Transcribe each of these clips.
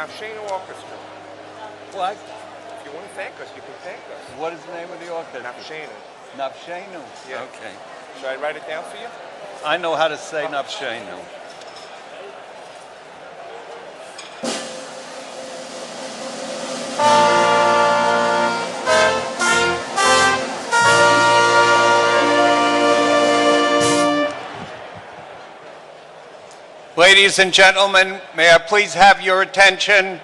Nafshenu Orchestra. What? If you want to thank us, you can thank us. What is the name of the orchestra? Nafshenu. Nafshenu. Yeah. Okay. Should I write it down for you? I know how to say Nafshenu. Ladies and gentlemen, may I please have your attention?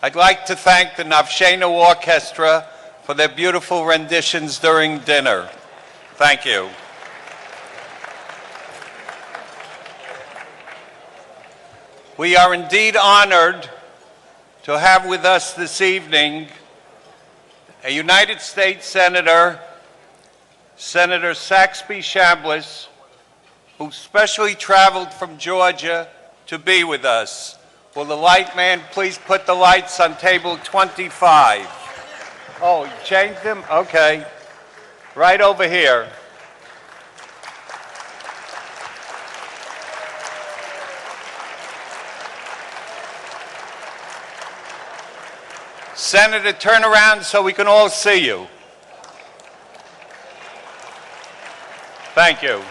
I'd like to thank the Nafshenu Orchestra for their beautiful renditions during dinner. Thank you. We are indeed honored to have with us this evening a United States Senator, Senator Saxby Chambliss, who specially traveled from Georgia to be with us. Will the light man please put the lights on table 25? Oh, you changed them? Okay. Right over here. Senator, turn around so we can all see you. Thank you.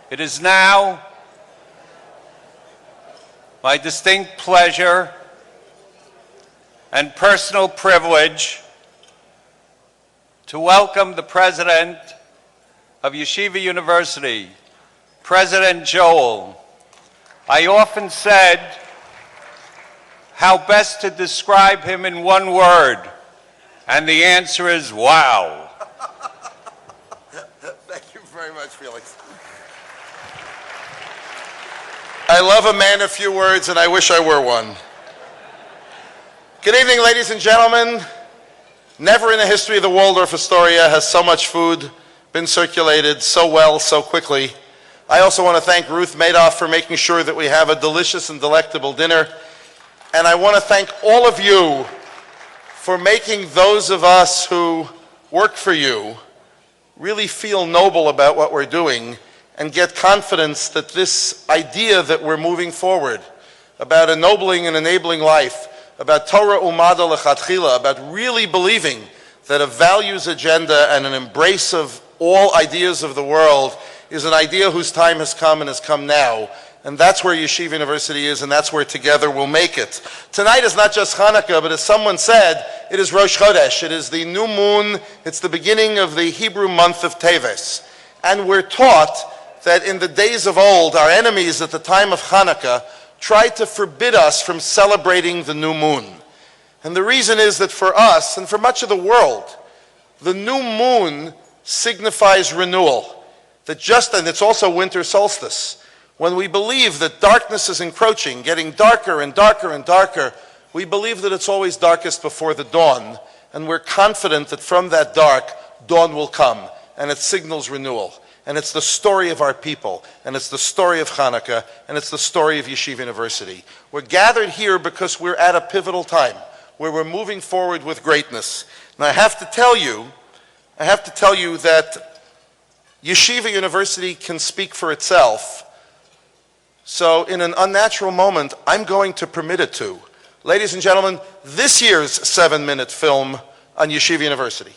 It is now my distinct pleasure and personal privilege to welcome the President of Yeshiva University, President Joel. I often said how best to describe him in one word, and the answer is wow. Thank you very much, Felix. I love a man of few words, and I wish I were one. Good evening, ladies and gentlemen. Never in the history of the Waldorf Astoria has so much food been circulated so well, so quickly. I also want to thank Ruth Madoff for making sure that we have a delicious and delectable dinner. And I want to thank all of you for making those of us who work for you really feel noble about what we're doing and get confidence that this idea that we're moving forward about ennobling and enabling life, about Torah Umada Lechatchila, about really believing that a values agenda and an embrace of all ideas of the world is an idea whose time has come and has come now. And that's where Yeshiva University is, and that's where together we'll make it. Tonight is not just Hanukkah, but as someone said, it is Rosh Chodesh. It is the new moon. It's the beginning of the Hebrew month of Teves. And we're taught that in the days of old, our enemies at the time of Hanukkah tried to forbid us from celebrating the new moon. And the reason is that for us, and for much of the world, the new moon signifies renewal. And it's also winter solstice. When we believe that darkness is encroaching, getting darker and darker and darker, we believe that it's always darkest before the dawn, and we're confident that from that dark, dawn will come, and it signals renewal. And it's the story of our people, and it's the story of Hanukkah, and it's the story of Yeshiva University. We're gathered here because we're at a pivotal time, where we're moving forward with greatness. And I have to tell you that Yeshiva University can speak for itself. So in an unnatural moment, I'm going to permit it to. Ladies and gentlemen, this year's 7-minute film on Yeshiva University.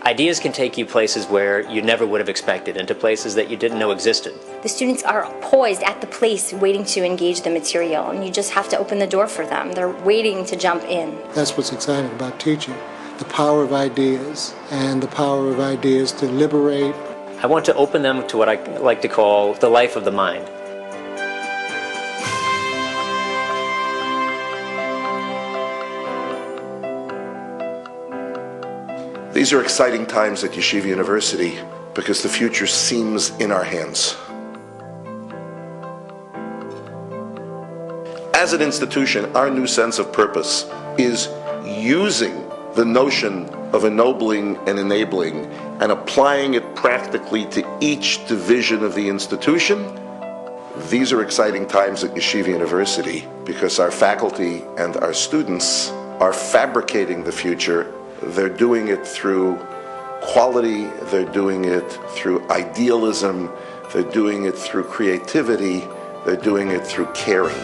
Ideas can take you places where you never would have expected, into places that you didn't know existed. The students are poised at the place waiting to engage the material, and you just have to open the door for them. They're waiting to jump in. That's what's exciting about teaching. The power of ideas, and the power of ideas to liberate. I want to open them to what I like to call the life of the mind. These are exciting times at Yeshiva University because the future seems in our hands. As an institution, our new sense of purpose is using the notion of ennobling and enabling and applying it practically to each division of the institution These are exciting times at Yeshiva University because our faculty and our students are fabricating the future. They're doing it through quality, they're doing it through idealism, they're doing it through creativity, they're doing it through caring.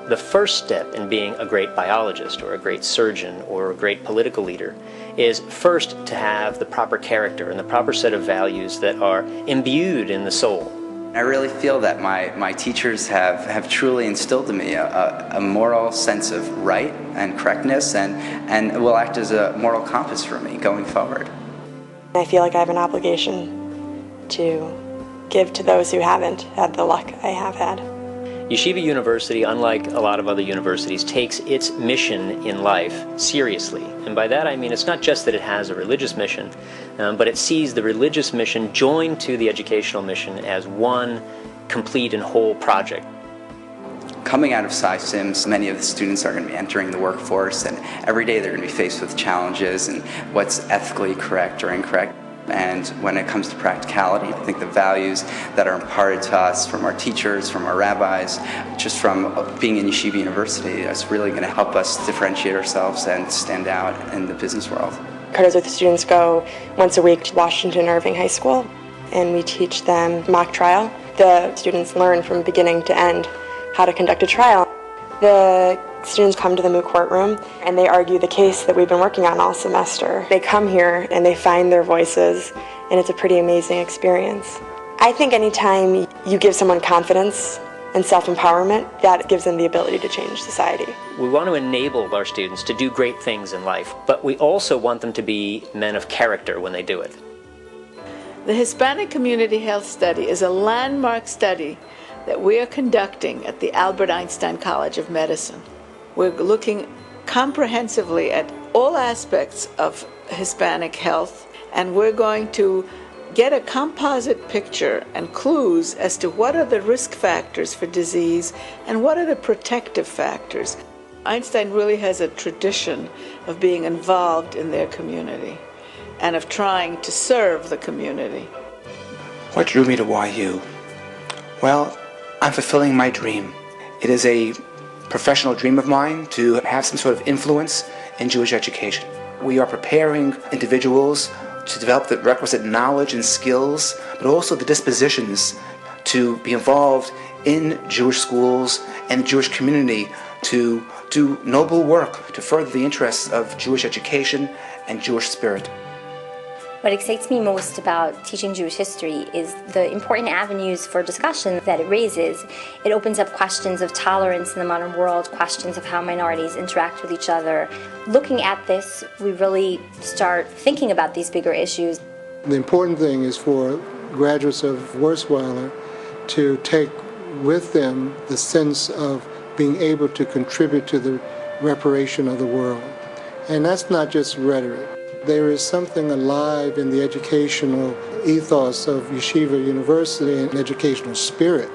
The first step in being a great biologist or a great surgeon or a great political leader is first to have the proper character and the proper set of values that are imbued in the soul. I really feel that my teachers have truly instilled in me a moral sense of right and correctness and will act as a moral compass for me going forward. I feel like I have an obligation to give to those who haven't had the luck I have had. Yeshiva University, unlike a lot of other universities, takes its mission in life seriously. And by that I mean it's not just that it has a religious mission, but it sees the religious mission joined to the educational mission as one complete and whole project. Coming out of SciSims, many of the students are going to be entering the workforce, and every day they're going to be faced with challenges and what's ethically correct or incorrect. And when it comes to practicality, I think the values that are imparted to us from our teachers, from our rabbis, just from being in Yeshiva University, is really going to help us differentiate ourselves and stand out in the business world. Carter's with the students go once a week to Washington Irving High School, and we teach them mock trial. The students learn from beginning to end how to conduct a trial. The students come to the moot courtroom and they argue the case that we've been working on all semester. They come here and they find their voices, and it's a pretty amazing experience. I think anytime you give someone confidence and self-empowerment, that gives them the ability to change society. We want to enable our students to do great things in life, but we also want them to be men of character when they do it. The Hispanic Community Health Study is a landmark study that we are conducting at the Albert Einstein College of Medicine. We're looking comprehensively at all aspects of Hispanic health, and we're going to get a composite picture and clues as to what are the risk factors for disease and what are the protective factors. Einstein really has a tradition of being involved in their community and of trying to serve the community. What drew me to YU? Well, I'm fulfilling my dream. It is a professional dream of mine to have some sort of influence in Jewish education. We are preparing individuals to develop the requisite knowledge and skills, but also the dispositions to be involved in Jewish schools and the Jewish community to do noble work to further the interests of Jewish education and Jewish spirit. What excites me most about teaching Jewish history is the important avenues for discussion that it raises. It opens up questions of tolerance in the modern world, questions of how minorities interact with each other. Looking at this, we really start thinking about these bigger issues. The important thing is for graduates of Wurzweiler to take with them the sense of being able to contribute to the reparation of the world. And that's not just rhetoric. There is something alive in the educational ethos of Yeshiva University and educational spirit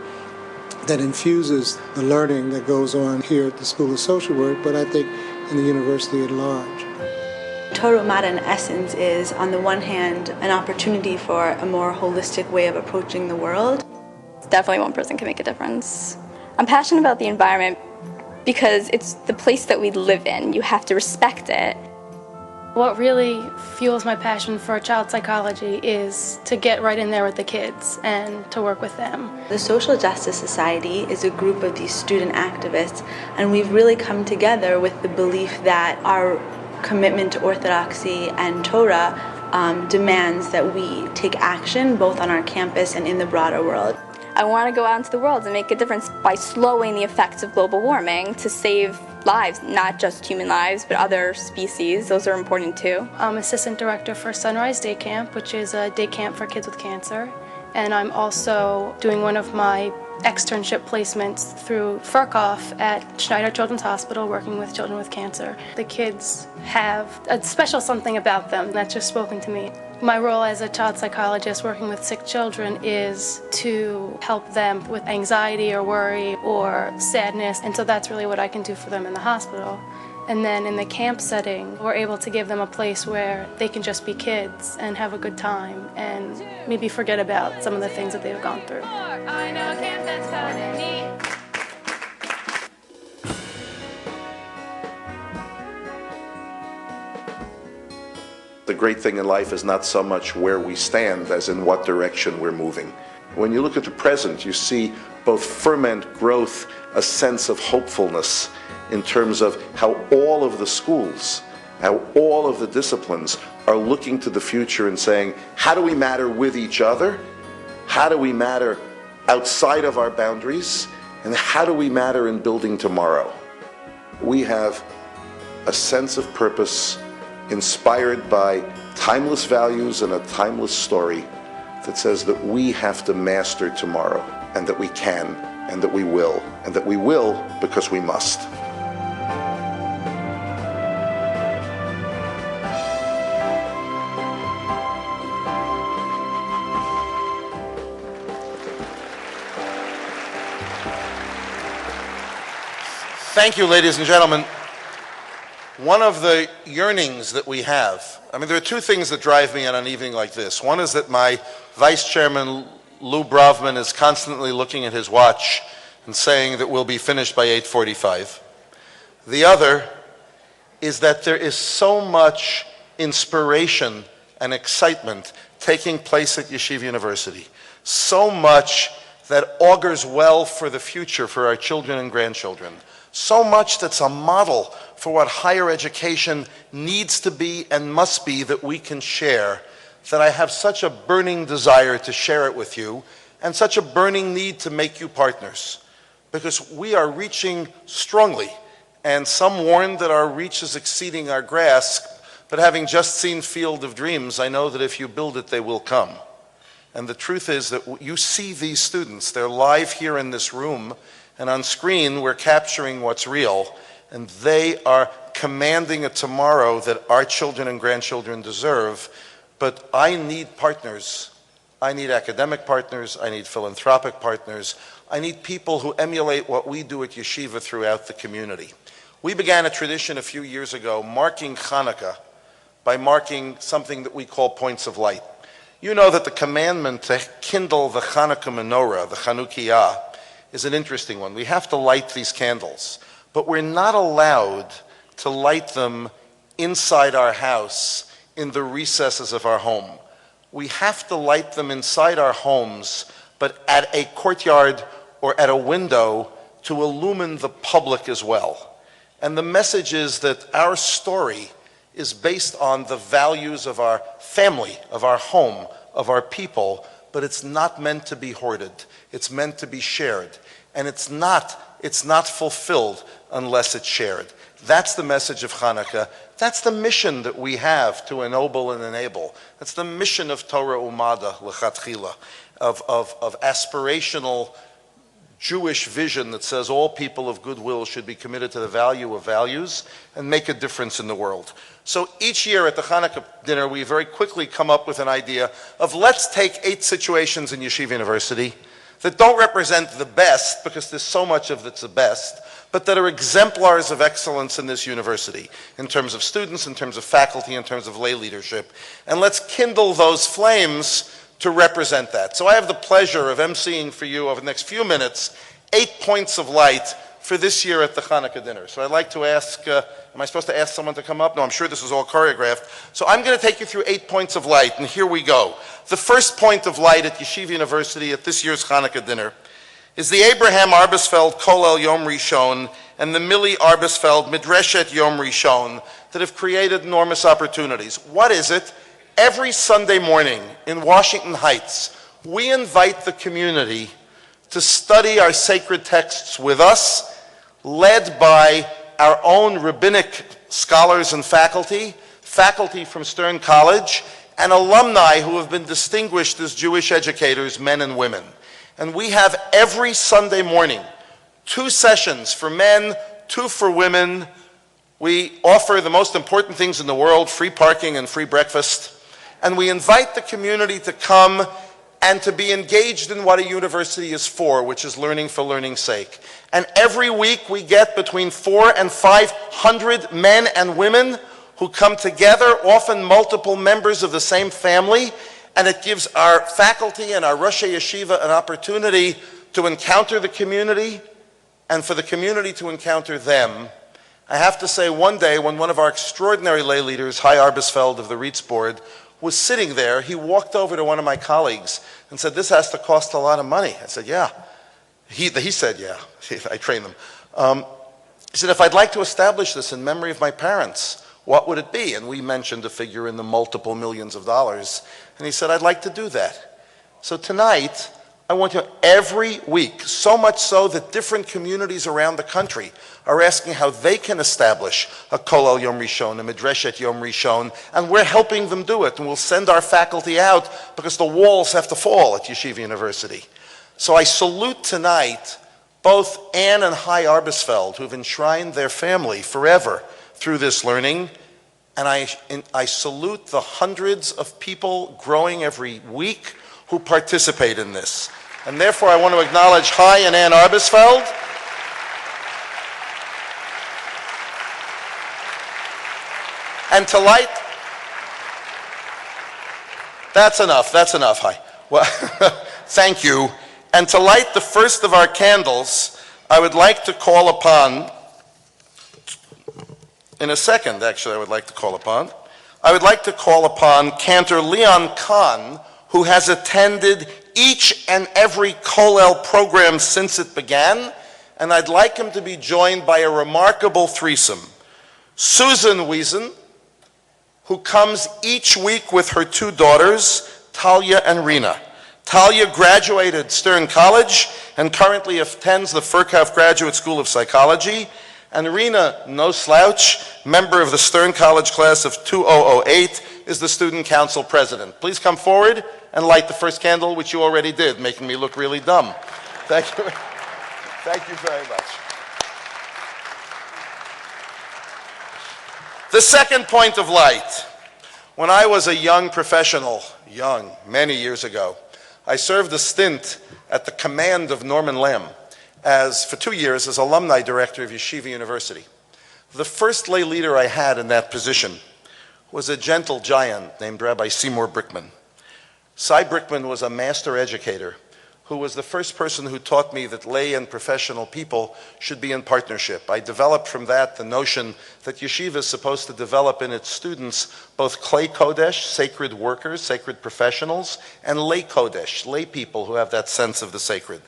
that infuses the learning that goes on here at the School of Social Work, but I think in the university at large. Torah Umada in essence is, on the one hand, an opportunity for a more holistic way of approaching the world. Definitely one person can make a difference. I'm passionate about the environment because it's the place that we live in. You have to respect it. What really fuels my passion for child psychology is to get right in there with the kids and to work with them. The Social Justice Society is a group of these student activists, and we've really come together with the belief that our commitment to orthodoxy and Torah demands that we take action both on our campus and in the broader world. I want to go out into the world and make a difference by slowing the effects of global warming to save lives, not just human lives, but other species. Those are important too. I'm assistant director for Sunrise Day Camp, which is a day camp for kids with cancer. And I'm also doing one of my externship placements through Furkoff at Schneider Children's Hospital, working with children with cancer. The kids have a special something about them that's just spoken to me. My role as a child psychologist working with sick children is to help them with anxiety or worry or sadness, and so that's really what I can do for them in the hospital. And then in the camp setting, we're able to give them a place where they can just be kids and have a good time and maybe forget about some of the things that they've gone through. I know camp that's fun and neat. The great thing in life is not so much where we stand as in what direction we're moving. When you look at the present, you see both ferment, growth, a sense of hopefulness in terms of how all of the schools, how all of the disciplines are looking to the future and saying, how do we matter with each other? How do we matter outside of our boundaries? And how do we matter in building tomorrow? We have a sense of purpose inspired by timeless values and a timeless story that says that we have to master tomorrow, and that we can, and that we will, because we must. Thank you, ladies and gentlemen. One of the yearnings that we have, there are two things that drive me on an evening like this. One is that my Vice Chairman, Lou Brovman, is constantly looking at his watch and saying that we'll be finished by 8:45. The other is that there is so much inspiration and excitement taking place at Yeshiva University. So much that augurs well for the future for our children and grandchildren. So much that's a model for what higher education needs to be and must be that we can share, that I have such a burning desire to share it with you and such a burning need to make you partners, because we are reaching strongly, and some warn that our reach is exceeding our grasp, but having just seen Field of Dreams, I know that if you build it, they will come. And the truth is that you see these students, they're live here in this room, and on screen, we're capturing what's real, and they are commanding a tomorrow that our children and grandchildren deserve. But I need partners. I need academic partners. I need philanthropic partners. I need people who emulate what we do at Yeshiva throughout the community. We began a tradition a few years ago marking Hanukkah by marking something that we call points of light. You know that the commandment to kindle the Hanukkah menorah, the Chanukiah, is an interesting one. We have to light these candles, but we're not allowed to light them inside our house in the recesses of our home. We have to light them inside our homes, but at a courtyard or at a window to illumine the public as well. And the message is that our story is based on the values of our family, of our home, of our people, but it's not meant to be hoarded. It's meant to be shared. And it's not fulfilled unless it's shared. That's the message of Hanukkah. That's the mission that we have to ennoble and enable. That's the mission of Torah Umada, L'chatchila, of aspirational Jewish vision that says all people of goodwill should be committed to the value of values and make a difference in the world. So each year at the Hanukkah dinner, we very quickly come up with an idea of let's take 8 situations in Yeshiva University that don't represent the best, because there's so much of that's the best, but that are exemplars of excellence in this university, in terms of students, in terms of faculty, in terms of lay leadership. And let's kindle those flames to represent that. So I have the pleasure of emceeing for you over the next few minutes 8 points of light for this year at the Hanukkah dinner. So I'd like to ask, am I supposed to ask someone to come up? No, I'm sure this is all choreographed. So I'm going to take you through 8 points of light, and here we go. The first point of light at Yeshiva University at this year's Hanukkah dinner is the Abraham Arbesfeld Kollel Yom Rishon and the Millie Arbesfeld Midreshet Yom Rishon that have created enormous opportunities. What is it? Every Sunday morning in Washington Heights, we invite the community to study our sacred texts with us, led by our own rabbinic scholars and faculty from Stern College, and alumni who have been distinguished as Jewish educators, men and women. And we have every Sunday morning 2 sessions for men, 2 for women. We offer the most important things in the world, free parking and free breakfast. And we invite the community to come and to be engaged in what a university is for, which is learning for learning's sake. And every week we get between 400 and 500 men and women who come together, often multiple members of the same family, and it gives our faculty and our Rosh Yeshiva an opportunity to encounter the community and for the community to encounter them. I have to say, one day when one of our extraordinary lay leaders, Hai Arbesfeld of the Reitz Board, was sitting there, he walked over to one of my colleagues and said, "This has to cost a lot of money." I said, "Yeah." He said, "Yeah." I trained them. He said, "If I'd like to establish this in memory of my parents, what would it be?" And we mentioned a figure in the multiple millions of dollars. And he said, "I'd like to do that." So tonight, I want to, every week, so much so that different communities around the country are asking how they can establish a Kollel Yom Rishon, a Midreshet Yom Rishon, and we're helping them do it. And we'll send our faculty out because the walls have to fall at Yeshiva University. So I salute tonight both Ann and Hai Arbesfeld, who've enshrined their family forever through this learning. And I salute the hundreds of people growing every week who participate in this. And therefore, I want to acknowledge Hai and Ann Arbesfeld. And to light, that's enough, Hai. Well, thank you. And to light the first of our candles, I would like to call upon, in a second, actually, I would like to call upon Cantor Leon Kahn, who has attended each and every Kollel program since it began, and I'd like him to be joined by a remarkable threesome. Susan Wiesen, who comes each week with her two daughters, Talia and Rena. Talia graduated Stern College and currently attends the Furkhoff Graduate School of Psychology, and Rena, no slouch, member of the Stern College class of 2008, is the student council president. Please come forward and light the first candle, which you already did, making me look really dumb. Thank you. Thank you very much. The second point of light. When I was a young professional, many years ago, I served a stint at the command of Norman Lamb for 2 years as alumni director of Yeshiva University. The first lay leader I had in that position was a gentle giant named Rabbi Seymour Brickman. Cy Brickman was a master educator who was the first person who taught me that lay and professional people should be in partnership. I developed from that the notion that yeshiva is supposed to develop in its students both klei kodesh, sacred workers, sacred professionals, and lay kodesh, lay people who have that sense of the sacred.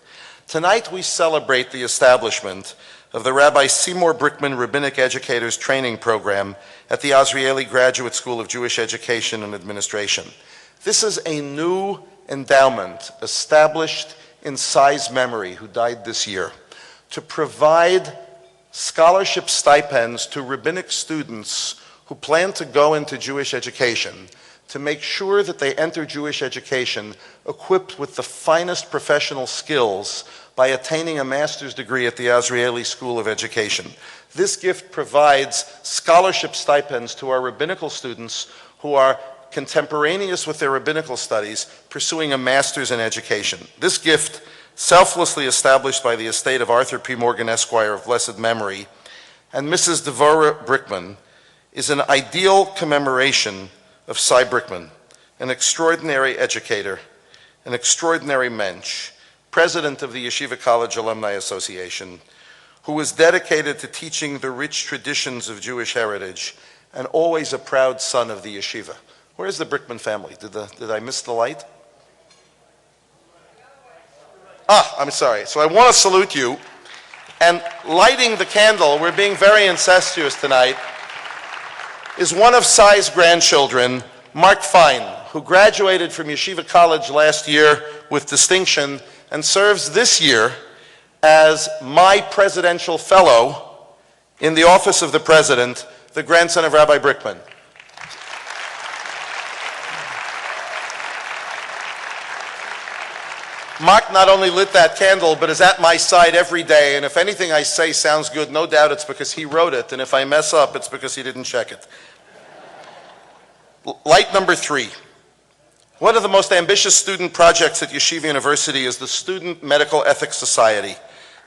Tonight we celebrate the establishment of the Rabbi Seymour Brickman Rabbinic Educators Training Program at the Azrieli Graduate School of Jewish Education and Administration. This is a new endowment established in Cy's memory, who died this year, to provide scholarship stipends to rabbinic students who plan to go into Jewish education, to make sure that they enter Jewish education equipped with the finest professional skills by attaining a master's degree at the Azrieli School of Education. This gift provides scholarship stipends to our rabbinical students who are contemporaneous with their rabbinical studies, pursuing a master's in education. This gift, selflessly established by the estate of Arthur P. Morgan, Esquire of blessed memory, and Mrs. Devorah Brickman, is an ideal commemoration of Cy Brickman, an extraordinary educator, an extraordinary mensch, president of the Yeshiva College Alumni Association, who was dedicated to teaching the rich traditions of Jewish heritage, and always a proud son of the yeshiva. Where's the Brickman family? Did I miss the light? I'm sorry. So I want to salute you. And lighting the candle, we're being very incestuous tonight, is one of Cy's grandchildren, Mark Fine, who graduated from Yeshiva College last year with distinction and serves this year as my presidential fellow in the office of the president, the grandson of Rabbi Brickman. Mark not only lit that candle, but is at my side every day, and if anything I say sounds good, no doubt it's because he wrote it, and if I mess up, it's because he didn't check it. Light number 3. One of the most ambitious student projects at Yeshiva University is the Student Medical Ethics Society.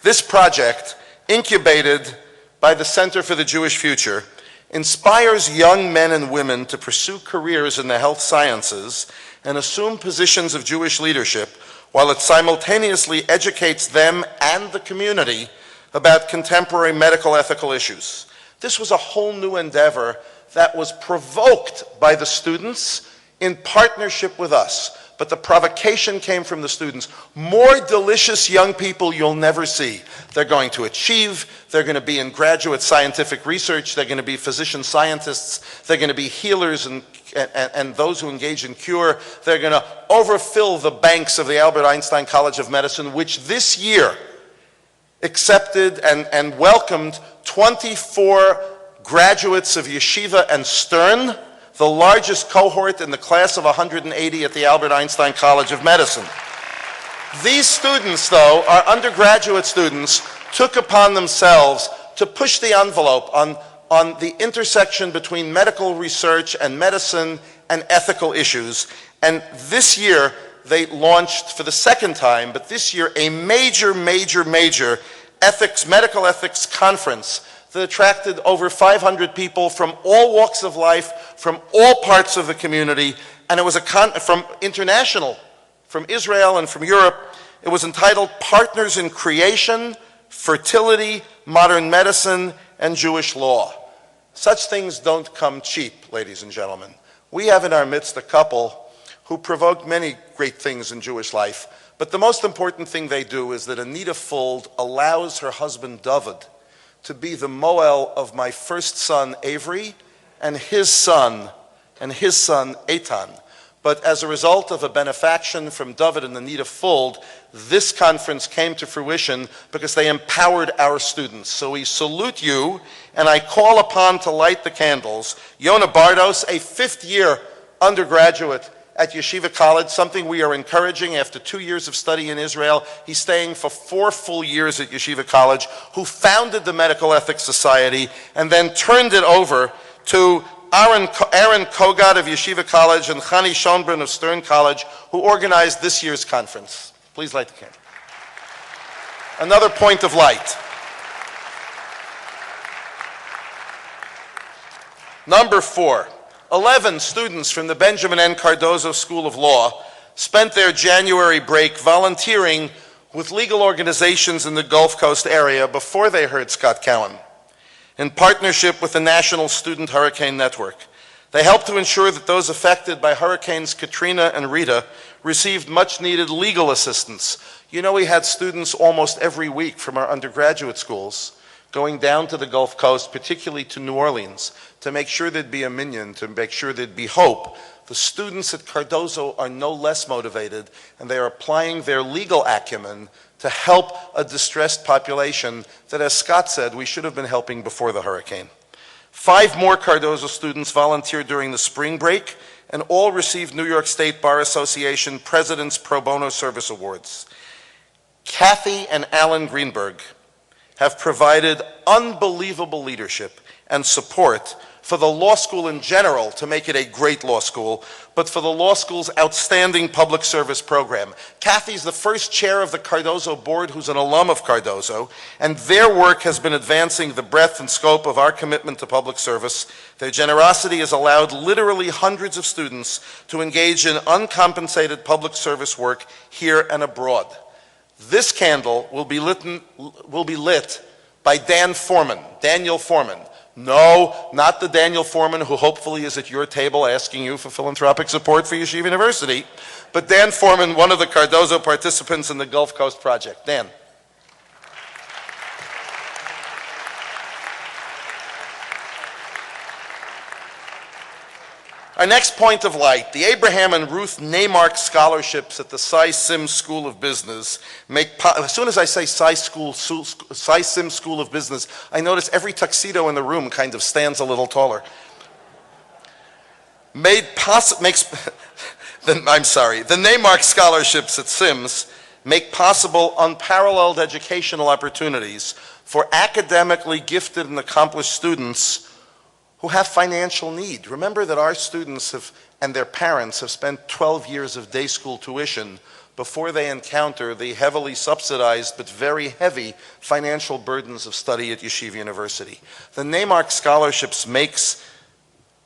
This project, incubated by the Center for the Jewish Future, inspires young men and women to pursue careers in the health sciences and assume positions of Jewish leadership, while it simultaneously educates them and the community about contemporary medical ethical issues. This was a whole new endeavor that was provoked by the students in partnership with us. But the provocation came from the students. More delicious young people you'll never see. They're going to achieve, they're going to be in graduate scientific research, they're going to be physician scientists, they're going to be healers and those who engage in cure. They're going to overfill the banks of the Albert Einstein College of Medicine, which this year accepted and welcomed 24 graduates of Yeshiva and Stern, the largest cohort in the class of 180 at the Albert Einstein College of Medicine. These students, though, our undergraduate students, took upon themselves to push the envelope on the intersection between medical research and medicine and ethical issues. And this year, they launched for the second time, but this year, a major medical ethics conference that attracted over 500 people from all walks of life, from all parts of the community, and it was from international, from Israel and from Europe. It was entitled Partners in Creation, Fertility, Modern Medicine, and Jewish Law. Such things don't come cheap, ladies and gentlemen. We have in our midst a couple who provoked many great things in Jewish life, but the most important thing they do is that Anita Fuld allows her husband David to be the Moel of my first son, Avery, and his son Eitan. But as a result of a benefaction from David and Anita Fuld, this conference came to fruition because they empowered our students. So we salute you, and I call upon to light the candles Yona Bardos, a fifth-year undergraduate at Yeshiva College, something we are encouraging after 2 years of study in Israel. He's staying for 4 full years at Yeshiva College, who founded the Medical Ethics Society and then turned it over to Aaron Kogod of Yeshiva College and Chani Schonbrun of Stern College, who organized this year's conference. Please light the candle. Another point of light. Number 4. 11 students from the Benjamin N. Cardozo School of Law spent their January break volunteering with legal organizations in the Gulf Coast area before they heard Scott Cowen. In partnership with the National Student Hurricane Network, they helped to ensure that those affected by Hurricanes Katrina and Rita received much-needed legal assistance. You know, we had students almost every week from our undergraduate schools going down to the Gulf Coast, particularly to New Orleans, to make sure there'd be a minyan, to make sure there'd be hope. The students at Cardozo are no less motivated, and they are applying their legal acumen to help a distressed population that, as Scott said, we should have been helping before the hurricane. 5 more Cardozo students volunteered during the spring break, and all received New York State Bar Association President's Pro Bono Service Awards. Kathy and Alan Greenberg have provided unbelievable leadership and support for the law school in general to make it a great law school, but for the law school's outstanding public service program. Kathy's the first chair of the Cardozo board who's an alum of Cardozo, and their work has been advancing the breadth and scope of our commitment to public service. Their generosity has allowed literally hundreds of students to engage in uncompensated public service work here and abroad. This candle will be lit by Daniel Foreman. No, not the Daniel Foreman who hopefully is at your table asking you for philanthropic support for Yeshiva University, but Dan Foreman, one of the Cardozo participants in the Gulf Coast Project. Dan. Our next point of light, the Abraham and Ruth Neymark scholarships at the Cy Sim School of Business as soon as I say Cy Sim School of Business, I notice every tuxedo in the room kind of stands a little taller. The Neymark scholarships at SIMS make possible unparalleled educational opportunities for academically gifted and accomplished students who have financial need. Remember that our students have and their parents have spent 12 years of day school tuition before they encounter the heavily subsidized but very heavy financial burdens of study at Yeshiva University. The Neymark scholarships makes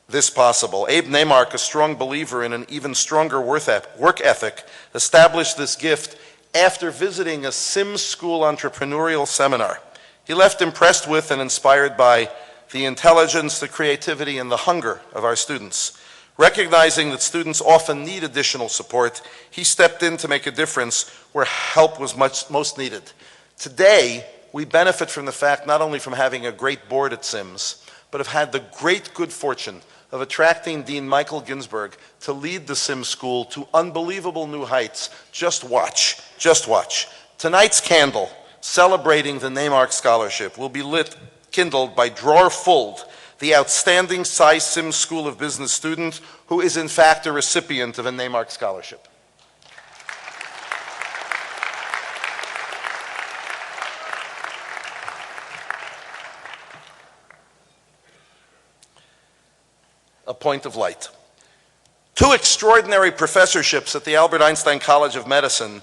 this possible. Abe Neymark, a strong believer in an even stronger work ethic, established this gift after visiting a Sims School entrepreneurial seminar. He left impressed with and inspired by the intelligence, the creativity, and the hunger of our students. Recognizing that students often need additional support, he stepped in to make a difference where help was most needed. Today, we benefit from the fact not only from having a great board at Sims, but have had the great good fortune of attracting Dean Michael Ginsberg to lead the Sims School to unbelievable new heights. Just watch, just watch. Tonight's candle, celebrating the Neymark Scholarship, will be kindled by Dror Fuld, the outstanding Cy Sims School of Business student who is in fact a recipient of a Neymark Scholarship. A point of light. 2 extraordinary professorships at the Albert Einstein College of Medicine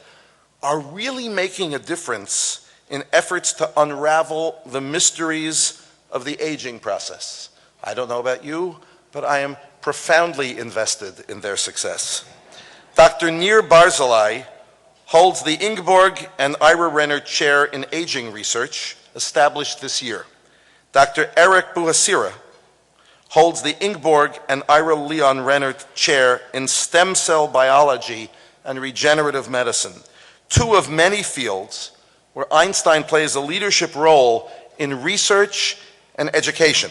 are really making a difference in efforts to unravel the mysteries of the aging process. I don't know about you, but I am profoundly invested in their success. Dr. Nir Barzilai holds the Ingeborg and Ira Renner Chair in Aging Research, established this year. Dr. Eric Buhasira holds the Ingeborg and Ira Leon Renner Chair in Stem Cell Biology and Regenerative Medicine, 2 of many fields where Einstein plays a leadership role in research and education.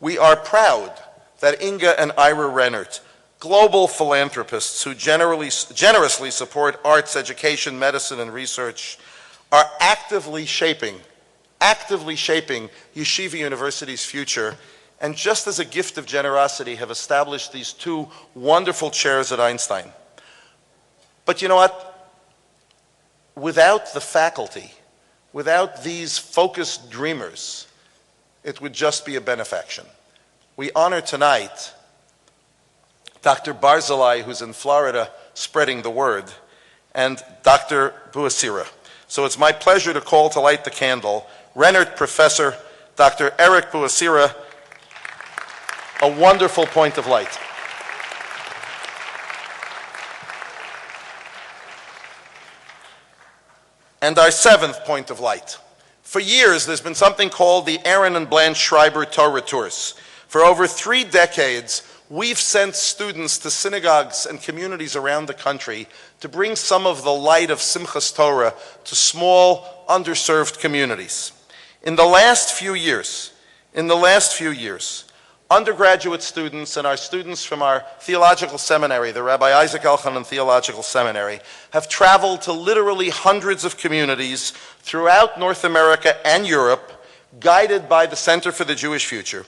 We are proud that Inga and Ira Rennert, global philanthropists who generously support arts, education, medicine, and research, are actively shaping Yeshiva University's future, and just as a gift of generosity have established these 2 wonderful chairs at Einstein. But you know what? Without the faculty, without these focused dreamers, it would just be a benefaction. We honor tonight Dr. Barzilai, who's in Florida spreading the word, and Dr. Buhasira. So it's my pleasure to call to light the candle Rennert Professor Dr. Eric Buhasira, a wonderful point of light. And our 7th point of light. For years, there's been something called the Aaron and Blanche Schreiber Torah Tours. For over 3 decades, we've sent students to synagogues and communities around the country to bring some of the light of Simchas Torah to small, underserved communities. In the last few years, undergraduate students and our students from our theological seminary, the Rabbi Isaac Elchanan Theological Seminary, have traveled to literally hundreds of communities throughout North America and Europe, guided by the Center for the Jewish Future,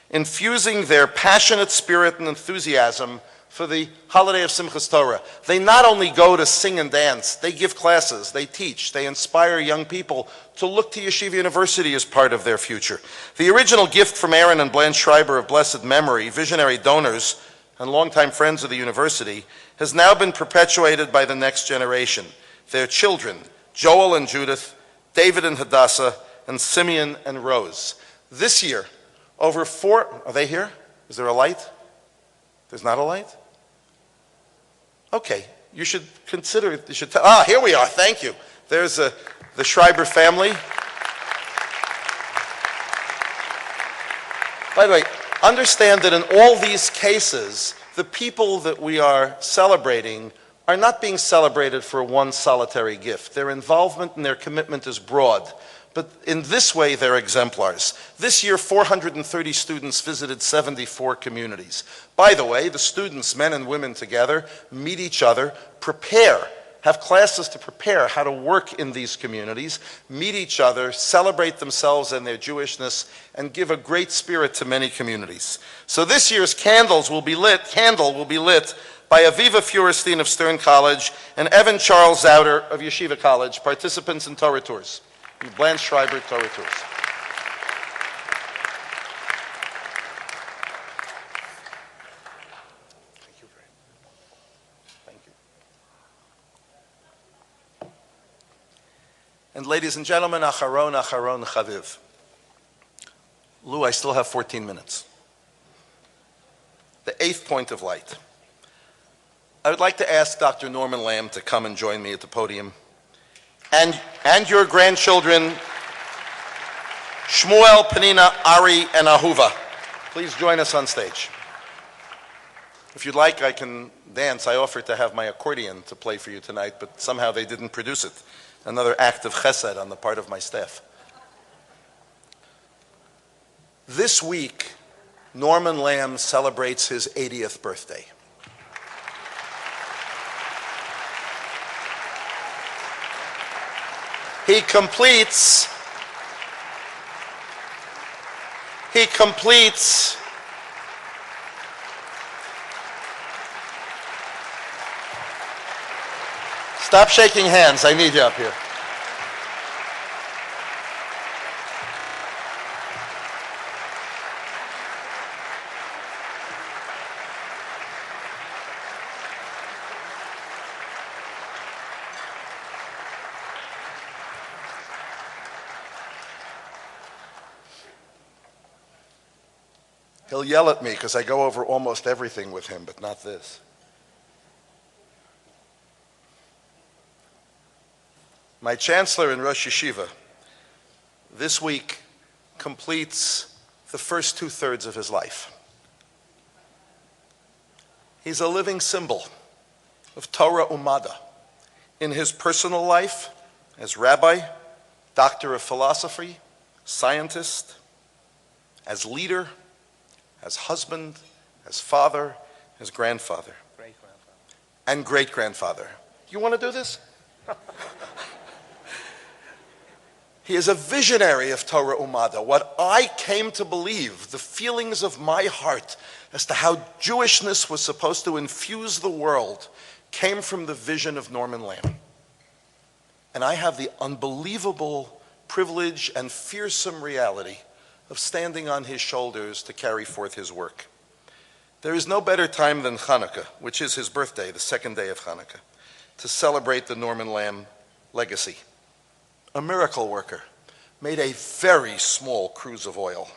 infusing their passionate spirit and enthusiasm for the holiday of Simchas Torah. They not only go to sing and dance, they give classes, they teach, they inspire young people to look to Yeshiva University as part of their future. The original gift from Aaron and Blanche Schreiber of blessed memory, visionary donors and longtime friends of the university, has now been perpetuated by the next generation. Their children, Joel and Judith, David and Hadassah, and Simeon and Rose. This year, over 4, are they here? Is there a light? There's not a light? Okay, you should consider it. Here we are, thank you. There's the Schreiber family. By the way, understand that in all these cases, the people that we are celebrating are not being celebrated for one solitary gift. Their involvement and their commitment is broad. But in this way, they're exemplars. This year, 430 students visited 74 communities. By the way, the students, men and women together, meet each other, have classes to prepare how to work in these communities, meet each other, celebrate themselves and their Jewishness, and give a great spirit to many communities. So this year's candle will be lit by Aviva Feuerstein of Stern College and Evan Charles Zouder of Yeshiva College, participants in Torah Tours. Blanche Schreiber Torah Tours. Thank you very And ladies and gentlemen, acharon chaviv. Lou, I still have 14 minutes. The eighth point of light. I would like to ask Dr. Norman Lamb to come and join me at the podium. And your grandchildren, Shmuel, Penina, Ari, and Ahuva. Please join us on stage. If you'd like, I can dance. I offered to have my accordion to play for you tonight, but somehow they didn't produce it. Another act of chesed on the part of my staff. This week, Norman Lamb celebrates his 80th birthday. He completes Stop shaking hands. I need you up here. He'll yell at me because I go over almost everything with him, but not this. My chancellor in Rosh Yeshiva this week completes the first 2/3 of his life. He's a living symbol of Torah Umada in his personal life as rabbi, doctor of philosophy, scientist, as leader, as husband, as father, as grandfather, and great-grandfather. You want to do this? He is a visionary of Torah Umada. What I came to believe, the feelings of my heart as to how Jewishness was supposed to infuse the world, came from the vision of Norman Lamb. And I have the unbelievable privilege and fearsome reality of standing on his shoulders to carry forth his work. There is no better time than Hanukkah, which is his birthday, the second day of Hanukkah, to celebrate the Norman Lamb legacy. A miracle worker made a very small cruse of oil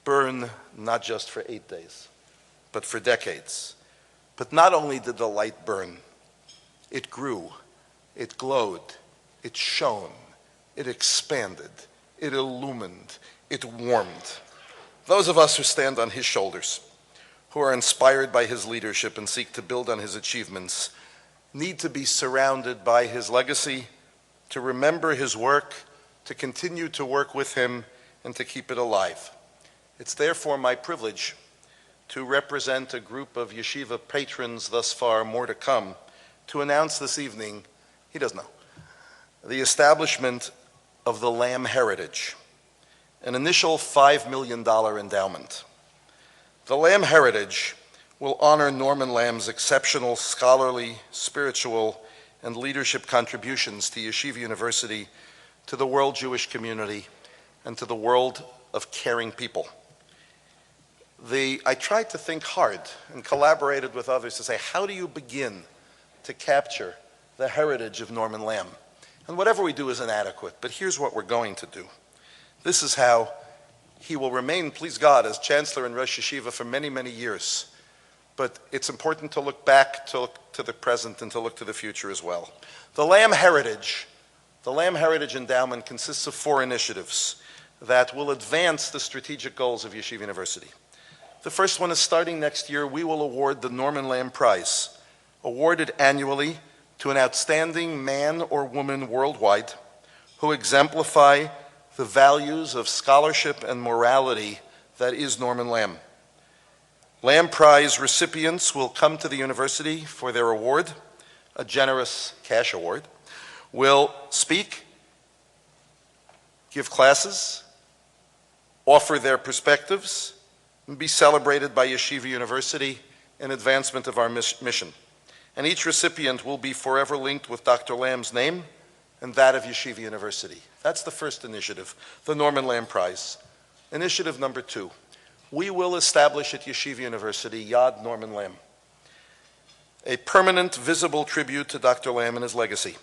burn not just for 8 days, but for decades. But not only did the light burn, it grew, it glowed, it shone, it expanded, it illumined, it warmed. Those of us who stand on his shoulders, who are inspired by his leadership and seek to build on his achievements, need to be surrounded by his legacy, to remember his work, to continue to work with him, and to keep it alive. It's therefore my privilege to represent a group of yeshiva patrons thus far, more to come, to announce this evening, he doesn't know, the establishment of the Lamb Heritage, an initial $5 million endowment. The Lamb Heritage will honor Norman Lamb's exceptional scholarly, spiritual, and leadership contributions to Yeshiva University, to the world Jewish community, and to the world of caring people. I tried to think hard and collaborated with others to say, how do you begin to capture the heritage of Norman Lamb? And whatever we do is inadequate, but here's what we're going to do. This is how he will remain, please God, as chancellor in Rosh Yeshiva for many, many years. But it's important to look back, to look to the present, and to look to the future as well. The Lamb Heritage Endowment consists of 4 initiatives that will advance the strategic goals of Yeshiva University. The first one is starting next year, we will award the Norman Lamb Prize, awarded annually to an outstanding man or woman worldwide who exemplify the values of scholarship and morality that is Norman Lamb. Lamb Prize recipients will come to the university for their award, a generous cash award, will speak, give classes, offer their perspectives, and be celebrated by Yeshiva University in advancement of our mission. And each recipient will be forever linked with Dr. Lamb's name and that of Yeshiva University. That's the first initiative, the Norman Lamb Prize. Initiative number 2. We will establish at Yeshiva University Yad Norman Lamb, a permanent, visible tribute to Dr. Lamb and his legacy,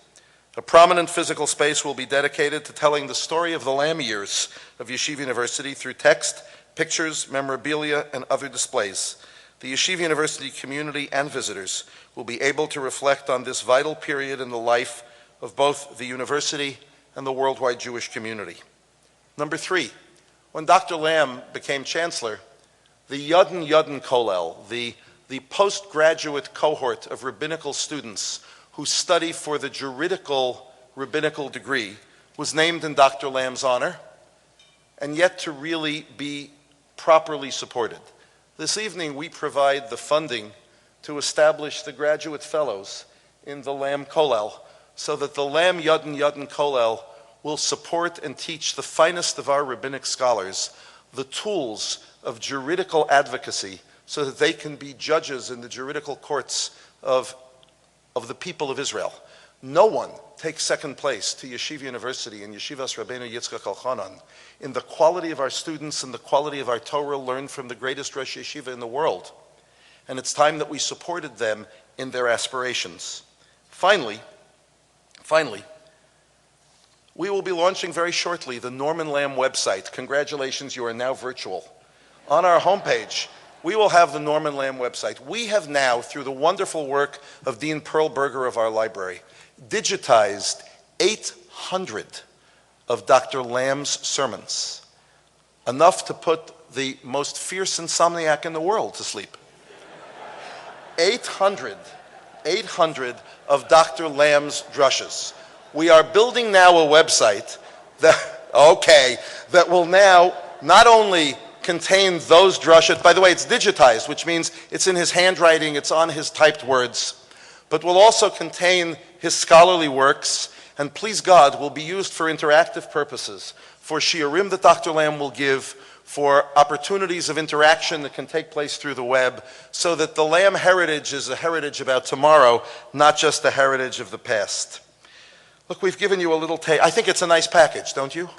A prominent physical space will be dedicated to telling the story of the Lamb years of Yeshiva University through text, pictures, memorabilia, and other displays. The Yeshiva University community and visitors will be able to reflect on this vital period in the life of both the university and the worldwide Jewish community. Number 3, when Dr. Lamb became chancellor, the Yadden Kollel, the postgraduate cohort of rabbinical students who study for the juridical rabbinical degree, was named in Dr. Lamb's honor, and yet to really be properly supported. This evening we provide the funding to establish the graduate fellows in the Lamb Kollel, so that the Lamb Yadden Kollel will support and teach the finest of our rabbinic scholars the tools of juridical advocacy, so that they can be judges in the juridical courts of the people of Israel. No one takes second place to Yeshiva University and Yeshivas Rabbeinu Yitzchak Elchanan in the quality of our students and the quality of our Torah learned from the greatest Rosh Yeshiva in the world. And it's time that we supported them in their aspirations. Finally, we will be launching very shortly the Norman Lamb website. Congratulations, you are now virtual. On our homepage, we will have the Norman Lamb website. We have now, through the wonderful work of Dean Perlberger of our library, digitized 800 of Dr. Lamb's sermons, enough to put the most fierce insomniac in the world to sleep. 800 of Dr. Lamb's drushes. We are building now a website that will now not only contain those drushot. By the way, it's digitized, which means it's in his handwriting, it's on his typed words, but will also contain his scholarly works, and please God, will be used for interactive purposes, for shiurim that Dr. Lamb will give, for opportunities of interaction that can take place through the web, so that the Lamb heritage is a heritage about tomorrow, not just a heritage of the past. Look, we've given you a little taste. I think it's a nice package, don't you?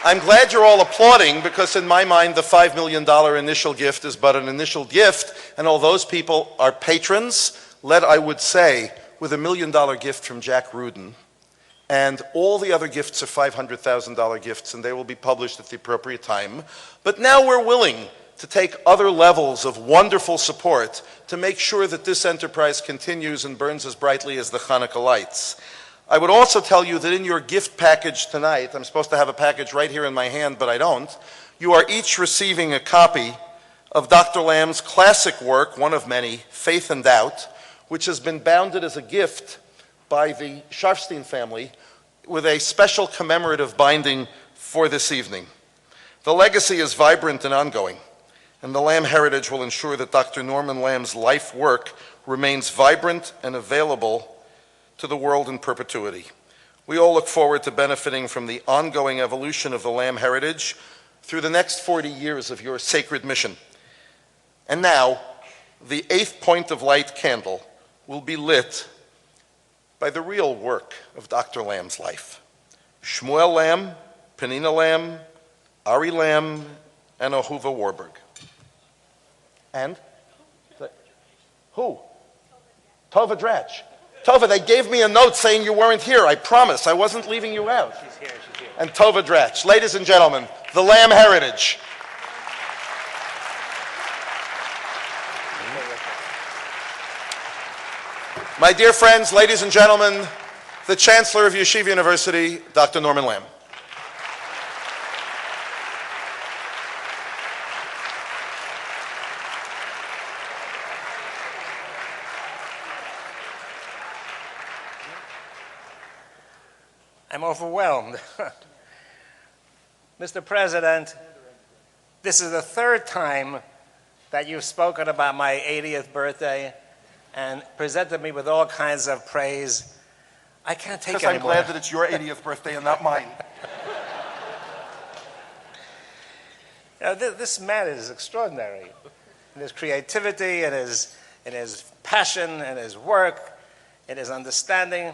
I'm glad you're all applauding, because in my mind the $5 million initial gift is but an initial gift, and all those people are patrons, led, I would say, with $1 million gift from Jack Rudin. And all the other gifts are $500,000 gifts, and they will be published at the appropriate time. But now we're willing to take other levels of wonderful support to make sure that this enterprise continues and burns as brightly as the Hanukkah lights. I would also tell you that in your gift package tonight, I'm supposed to have a package right here in my hand, but I don't, you are each receiving a copy of Dr. Lamb's classic work, one of many, Faith and Doubt, which has been bounded as a gift by the Sharfstein family with a special commemorative binding for this evening. The legacy is vibrant and ongoing, and the Lamb heritage will ensure that Dr. Norman Lamb's life work remains vibrant and available to the world in perpetuity. We all look forward to benefiting from the ongoing evolution of the Lamb heritage through the next 40 years of your sacred mission. And now, the 8th point of light candle will be lit by the real work of Dr. Lamb's life. Shmuel Lamb, Penina Lamb, Ari Lamb, and Ahuva Warburg. And? Who? Tova Dratch. Tova, they gave me a note saying you weren't here. I promise. I wasn't leaving you out. She's here. And Tova Dratch. Ladies and gentlemen, the Lamb heritage. My dear friends, ladies and gentlemen, the Chancellor of Yeshiva University, Dr. Norman Lamb. I'm overwhelmed. Mr. President, this is the 3rd time that you've spoken about my 80th birthday and presented me with all kinds of praise. I can't take it anymore. Because I'm glad that it's your 80th birthday and not mine. This man is extraordinary in his creativity, in his passion, in his work, in his understanding.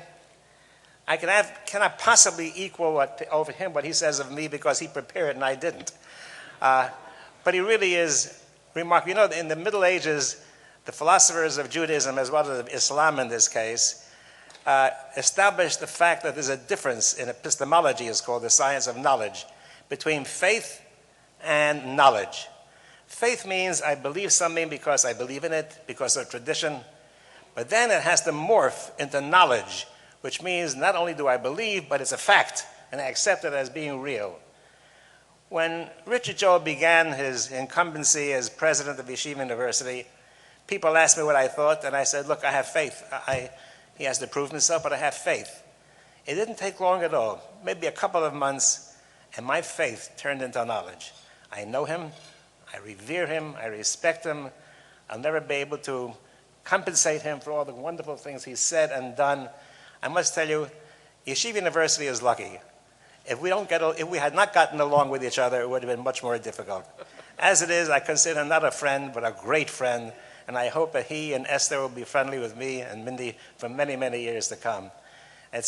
I cannot possibly equal what he says of me, because he prepared and I didn't. But he really is remark. You know, in the Middle Ages, the philosophers of Judaism, as well as of Islam in this case, established the fact that there's a difference in epistemology, is called the science of knowledge, between faith and knowledge. Faith means I believe something because I believe in it, because of tradition, but then it has to morph into knowledge, which means not only do I believe, but it's a fact, and I accept it as being real. When Richard Joel began his incumbency as president of Yeshiva University, people asked me what I thought, and I said, look, I have faith. He has to prove himself, but I have faith. It didn't take long at all, maybe a couple of months, and my faith turned into knowledge. I know him, I revere him, I respect him. I'll never be able to compensate him for all the wonderful things he's said and done. I must tell you, Yeshiva University is lucky. If we had not gotten along with each other, it would have been much more difficult. As it is, I consider him not a friend, but a great friend, and I hope that he and Esther will be friendly with me and Mindy for many, many years to come. I'm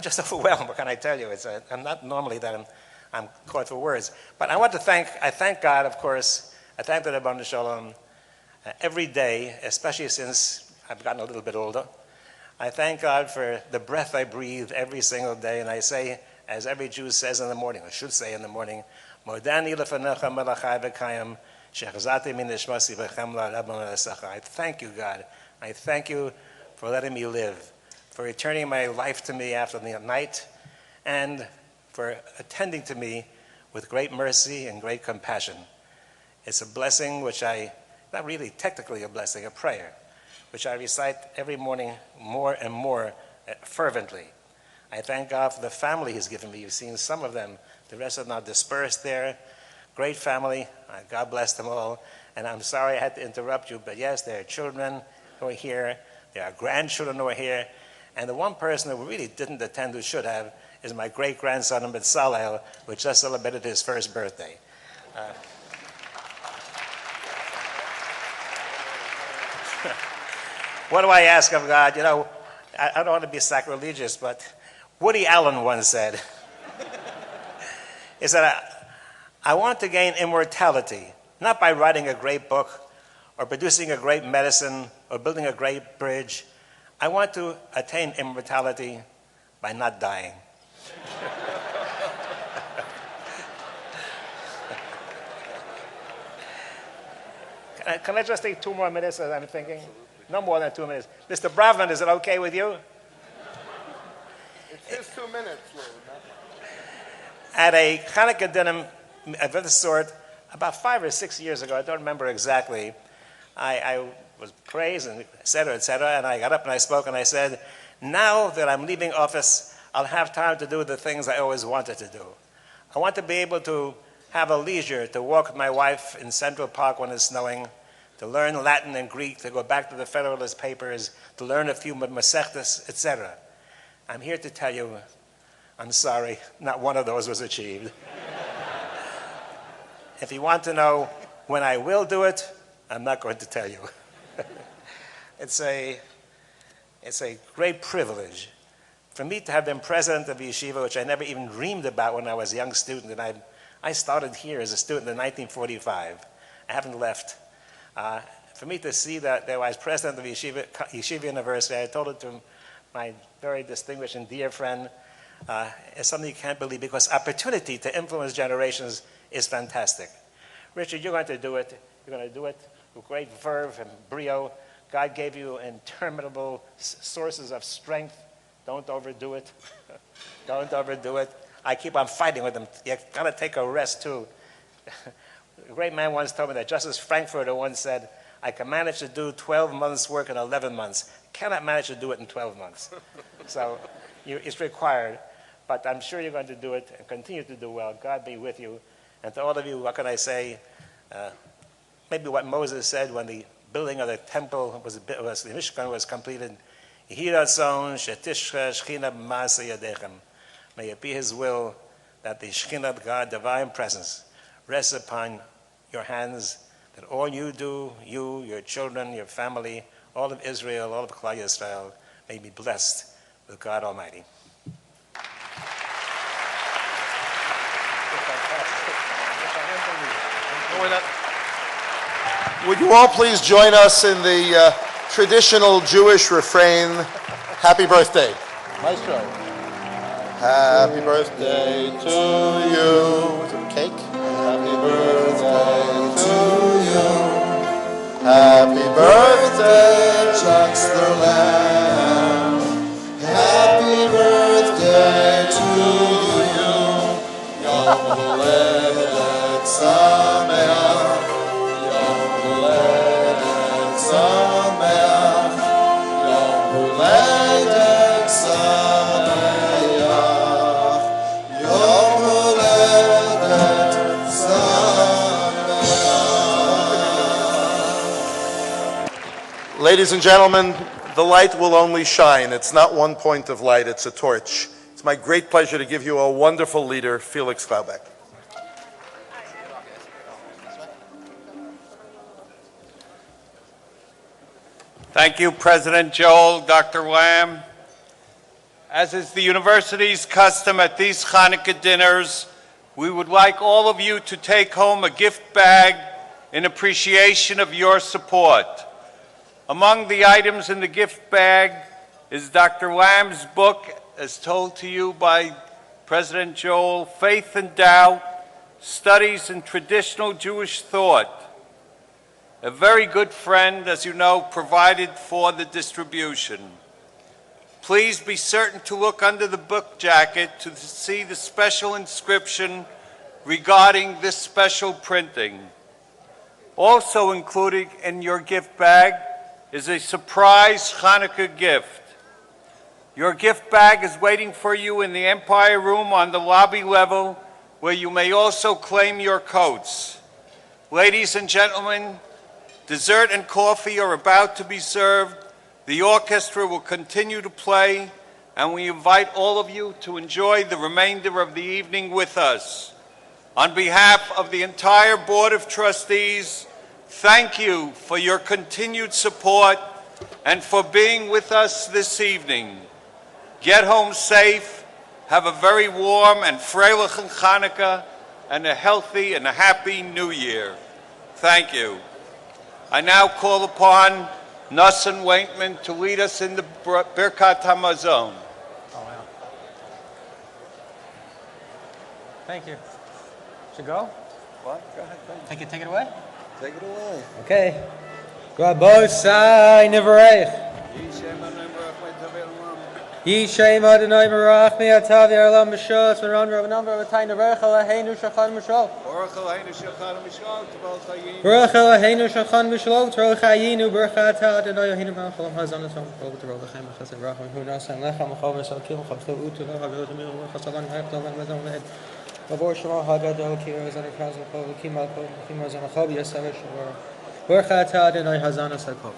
just overwhelmed, what can I tell you? I'm not normally that I'm caught for words. But I thank God, of course. I thank the Rebbeinu Shalom every day, especially since I've gotten a little bit older. I thank God for the breath I breathe every single day, and I say, as every Jew says in the morning, or should say in the morning, Modani lefanecha melachai v'kayim, shechazati min nishmasi v'chemla rabban v'sachar. I thank you, God. I thank you for letting me live, for returning my life to me after the night, and for attending to me with great mercy and great compassion. It's a blessing which not really technically a blessing, a prayer, which I recite every morning more and more fervently. I thank God for the family He's given me. You've seen some of them. The rest are now dispersed there. Great family. God bless them all. And I'm sorry I had to interrupt you, but yes, there are children who are here. There are grandchildren who are here. And the one person who really didn't attend, who should have, is my great-grandson, Salel, who just celebrated his first birthday. What do I ask of God? You know, I don't want to be sacrilegious, but Woody Allen once said, he said, I want to gain immortality, not by writing a great book or producing a great medicine or building a great bridge. I want to attain immortality by not dying. Can I just take 2 more minutes as I'm thinking? No more than 2 minutes. Mr. Bravman, is it okay with you? It's his 2 minutes, Lou. At a Hanukkah dinner of this sort, about 5 or 6 years ago, I don't remember exactly, I was praised and et cetera, and I got up and I spoke and I said, now that I'm leaving office, I'll have time to do the things I always wanted to do. I want to be able to have a leisure to walk with my wife in Central Park when it's snowing, to learn Latin and Greek, to go back to the Federalist Papers, to learn a few Masechtas, etc. I'm here to tell you, I'm sorry, not one of those was achieved. If you want to know when I will do it, I'm not going to tell you. It's a great privilege for me to have been president of Yeshiva, which I never even dreamed about when I was a young student, and I started here as a student in 1945. I haven't left. For me to see that I was president of Yeshiva University, I told it to my very distinguished and dear friend, it's something you can't believe, because opportunity to influence generations is fantastic. Richard, you're going to do it. You're going to do it with great verve and brio. God gave you interminable sources of strength. Don't overdo it. Don't overdo it. I keep on fighting with them. You've got to take a rest, too. A great man once told me that Justice Frankfurter once said, I can manage to do 12 months' work in 11 months. Cannot manage to do it in 12 months. So it's required. But I'm sure you're going to do it and continue to do well. God be with you. And to all of you, what can I say? Maybe what Moses said when the building of the temple the Mishkan was completed. May it be His will that the Shekhinah of God, divine presence, rests upon your hands, that all you do, you, your children, your family, all of Israel, all of Klal Yisrael, may be blessed with God Almighty. Would you all please join us in the traditional Jewish refrain, Happy Birthday. Maestro. Happy birthday to you. Is it a cake? Happy birthday to you. Happy birthday, Chuck Lamb. Happy birthday to you. Yom Holedet Sameach. Yom Holedet Sameach. Yom Holedet Sameach. Yom Holedet Sameach. Ladies and gentlemen, the light will only shine. It's not one point of light, it's a torch. It's my great pleasure to give you a wonderful leader, Felix Klaubeck. Thank you, President Joel, Dr. Lamb. As is the university's custom at these Hanukkah dinners, we would like all of you to take home a gift bag in appreciation of your support. Among the items in the gift bag is Dr. Lamb's book, as told to you by President Joel, Faith and Doubt, Studies in Traditional Jewish Thought. A very good friend, as you know, provided for the distribution. Please be certain to look under the book jacket to see the special inscription regarding this special printing. Also included in your gift bag is a surprise Hanukkah gift. Your gift bag is waiting for you in the Empire Room on the lobby level, where you may also claim your coats. Ladies and gentlemen, dessert and coffee are about to be served. The orchestra will continue to play, and we invite all of you to enjoy the remainder of the evening with us. On behalf of the entire Board of Trustees, thank you for your continued support and for being with us this evening. Get home safe, have a very warm and freilichen Hanukkah, and a healthy and a happy New Year. Thank you. I now call upon Nussin Waitman to lead us in the Birkat HaMazon. Oh, wow. Thank you. Should go? What? Go ahead. Take it away? Take it away. Okay. Rabosai Nevarech. Yishem Adonai Barach Mi Atav Yarlam Mishos Meron Rabbanon Rabbatai Nevarech Eloheinu Shachan Mishol. Baruch Eloheinu Shachan Mishol, Tebal Chayinu. Baruch Eloheinu Shachan Mishol, Tebal Chayinu, Baruch Atah Adonai Eloheinu Melech Olam Hazon Esom Chol Tebal Chayim Chesed Racham Hu Nasan Lecha Machov Esal Kil Chavto Utu Lecha V'Yod Emil Chasalan Ha'Echtel V'Mezon Lehed. V'Bor Shema Hagadol Kiro Zan Ekaz Machov Kimal Kol Kimal Zan Machov Yasar Shavor. Baruch Atah Adonai Hazon Esal Kol.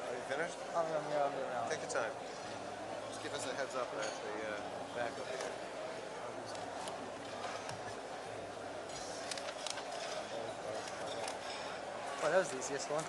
Are you finished? Take your time. Just give us a heads up as the back up here. Well, that was the easiest one.